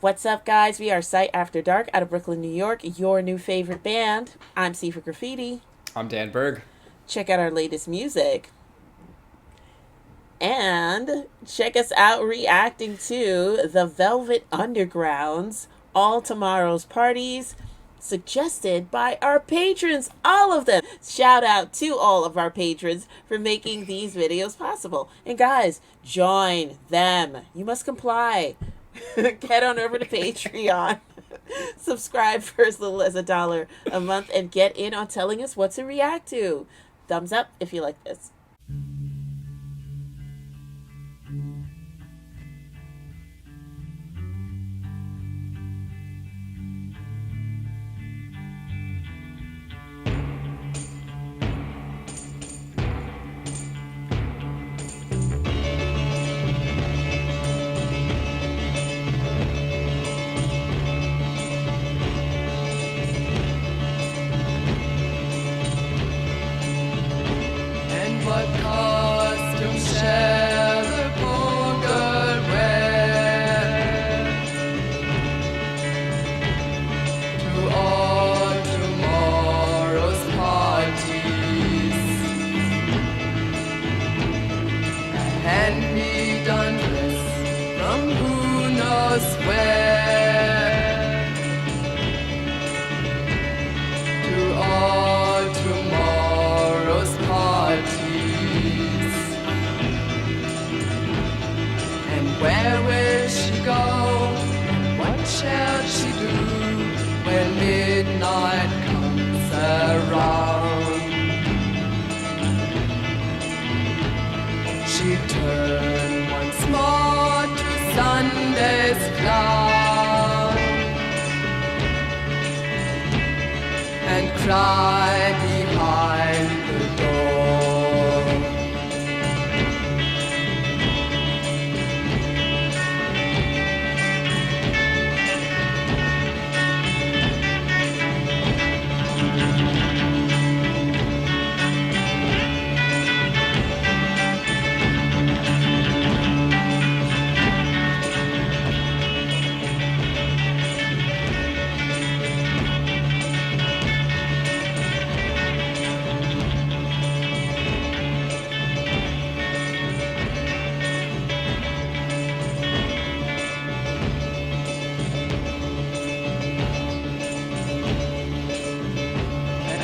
What's up, guys? We are Sight After Dark out of Brooklyn, New York, your new favorite band. I'm Sifa Graffiti. I'm Dan Berg. Check out our latest music. And check us out reacting to the Velvet Underground's All Tomorrow's Parties, suggested by our patrons, all of them. Shout out to all of our patrons for making these videos possible. And guys, join them. You must comply. Head on over to Patreon. Subscribe for as little as $1 a month and get in on telling us what to react to. Thumbs up if you like this. What costume shall the poor girl wear to all tomorrow's parties? A hand-me-down dress from who knows where to all tomorrow's parties. Where will she go? What shall she do when midnight comes around? She turned once more to Sunday's clown and cried behind the door.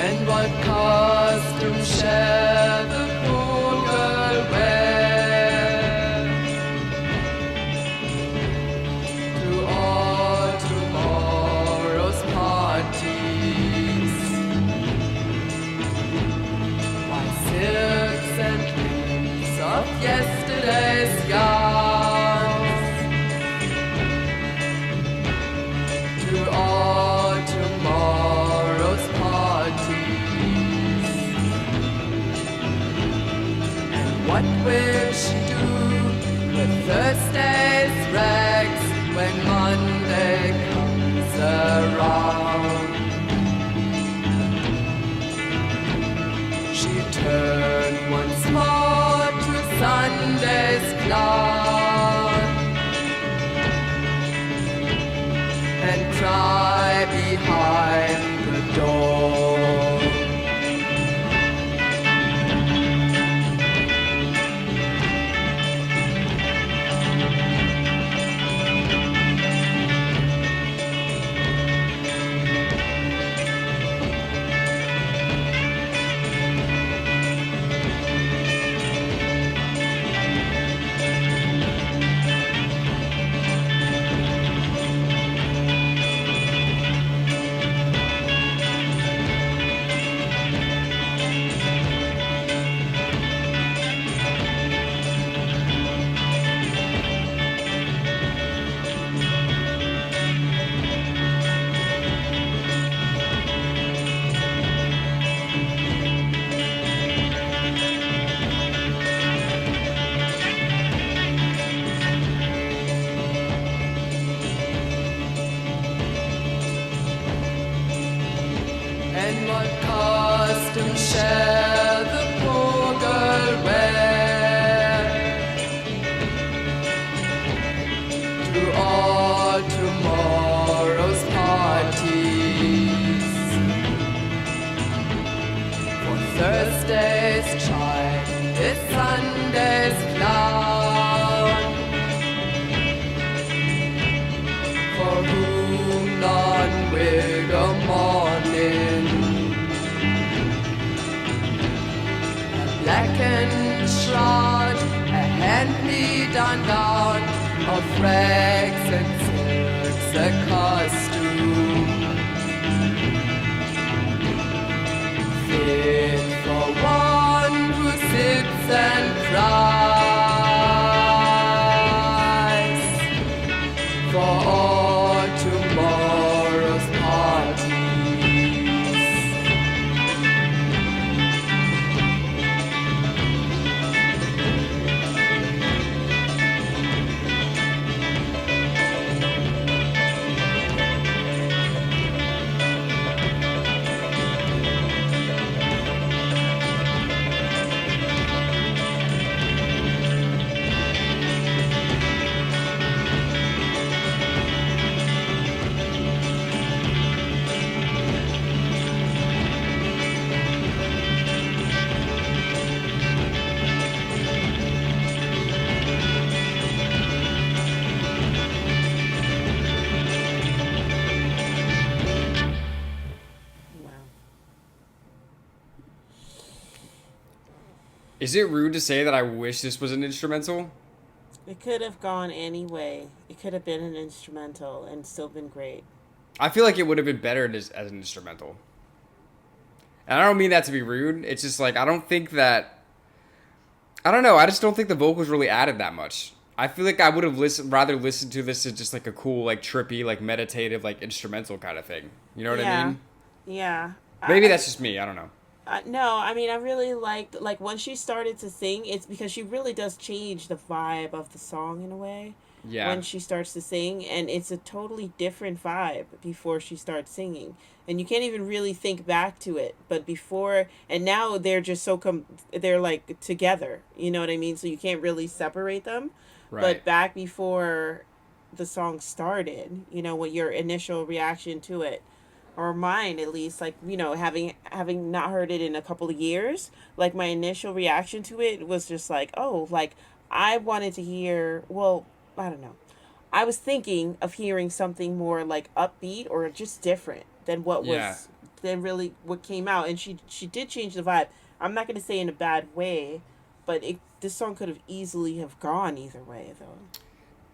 And what costume shall the poor girl wear to all tomorrow's parties? Why, silks and trims of yesterday's gowns to all tomorrow's parties. And what will she do with Thursday's rags when Monday comes around? She turned once more to Sunday's clown and cry behind the door. And what costume shall the poor girl wear to all tomorrow? second shroud, a hand-me-down gown of rags and silks, a costume fit for one who sits and cries for all tomorrow's parties. Is it rude to say that I wish this was an instrumental? It could have gone any way. It could have been an instrumental and still been great. I feel like it would have been better as an instrumental. And I don't mean that to be rude. It's just like, I don't think that... I don't know. I just don't think the vocals really added that much. I feel like I would have rather listened to this as just like a cool, like trippy, like meditative, like instrumental kind of thing. You know what I mean? Yeah. Maybe that's just me. I don't know. No, I mean, I really liked, like, when she started to sing, it's because she really does change the vibe of the song in a way. Yeah. When she starts to sing, and it's a totally different vibe before she starts singing. And you can't even really think back to it. But before, and now they're just they're like together, you know what I mean? So you can't really separate them. Right. But back before the song started, you know, what your initial reaction to it, or mine at least, like, you know, having not heard it in a couple of years, like, my initial reaction to it was just like, oh, like, I wanted to hear, well, I don't know, I was thinking of hearing something more like upbeat or just different than what was than really what came out. And she did change the vibe. I'm not going to say in a bad way, but this song could have easily have gone either way, though.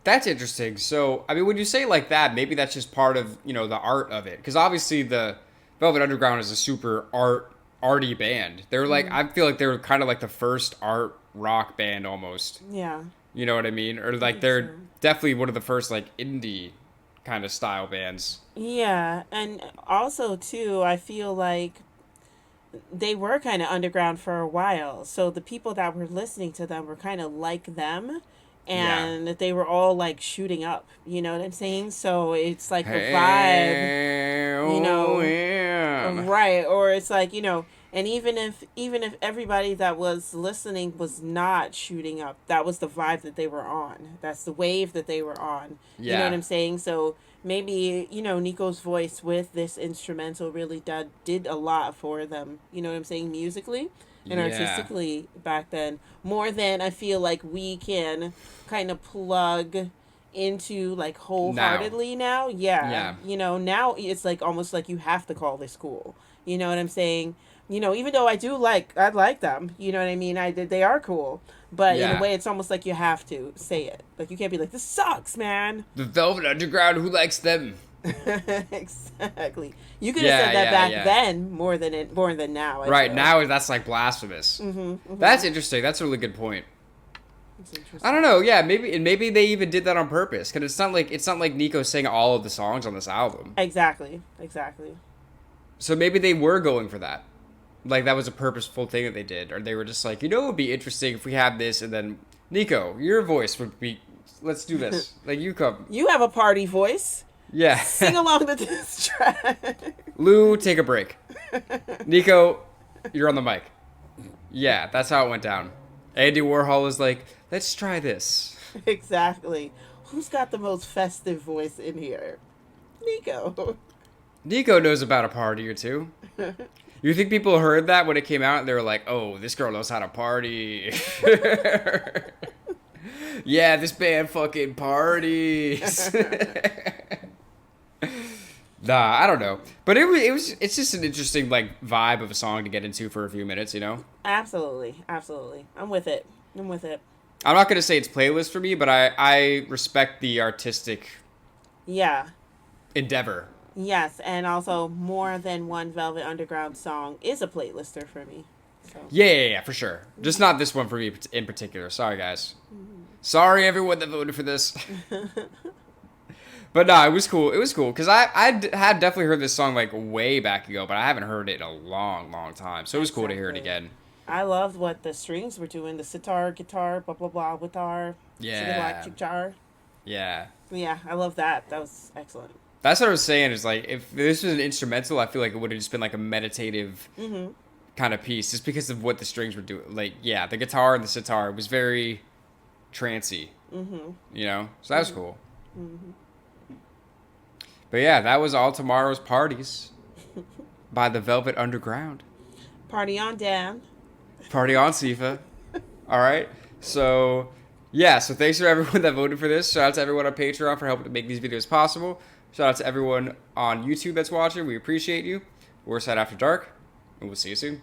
That's interesting. So, I mean, when you say it like that, maybe that's just part of, you know, the art of it. Because obviously the Velvet Underground is a super arty band. They're like, I feel like they were kind of like the first art rock band almost. Yeah. You know what I mean? Or like they're definitely one of the first like indie kind of style bands. Yeah. And also, too, I feel like they were kind of underground for a while. So the people that were listening to them were kind of like them. And they were all like shooting up, you know what I'm saying? So it's like the vibe, you know, right? Or it's like, you know, and even if everybody that was listening was not shooting up, that was the vibe that they were on. That's the wave that they were on. You know what I'm saying? So maybe, you know, Nico's voice with this instrumental really did a lot for them. You know what I'm saying? Musically. And artistically back then, more than I feel like we can kind of plug into like wholeheartedly now. Yeah. You know, now it's like almost like you have to call this cool. You know what I'm saying? You know, even though I like them, you know what I mean? They are cool. But in a way, it's almost like you have to say it. Like, you can't be like, this sucks, man. The Velvet Underground, who likes them? Exactly. You could have said that back then more than now. Right, now that's like blasphemous. That's interesting. That's a really good point. I don't know. Yeah, maybe they even did that on purpose, because it's not like Nico sang all of the songs on this album. Exactly. So maybe they were going for that. Like, that was a purposeful thing that they did, or they were just like, you know, it would be interesting if we had this, and then Nico, your voice would be. Let's do this. Like, you come. You have a party voice. Yeah. Sing along to this track. Lou, take a break. Nico, you're on the mic. Yeah, that's how it went down. Andy Warhol is like, let's try this. Exactly. Who's got the most festive voice in here? Nico. Nico knows about a party or two. You think people heard that when it came out and they were like, oh, this girl knows how to party. Yeah, this band fucking parties. Nah, I don't know, but it's just an interesting like vibe of a song to get into for a few minutes, you know. Absolutely, absolutely. I'm with it. I'm with it. I'm not gonna say it's playlist for me, but I respect the artistic Yeah. endeavor. Yes, and also more than one Velvet Underground song is a playlister for me. So. Yeah, for sure. Just not this one for me in particular. Sorry, guys. Sorry, everyone that voted for this. But nah, it was cool. It was cool because had definitely heard this song like way back ago, but I haven't heard it in a long, long time. So it was cool to hear it again. I loved what the strings were doing. The sitar, guitar, blah blah blah, guitar, Yeah, guitar. yeah. Yeah, I love that. That was excellent. That's what I was saying. Is like if this was an instrumental, I feel like it would have just been like a meditative kind of piece, just because of what the strings were doing. Like yeah, the guitar and the sitar was very trancey. You know, so that was cool. But yeah, that was All Tomorrow's Parties by the Velvet Underground. Party on, Dan. Party on, Sifa. All right. So, yeah. So thanks for everyone that voted for this. Shout out to everyone on Patreon for helping to make these videos possible. Shout out to everyone on YouTube that's watching. We appreciate you. We're S.A.D After Dark, and we'll see you soon.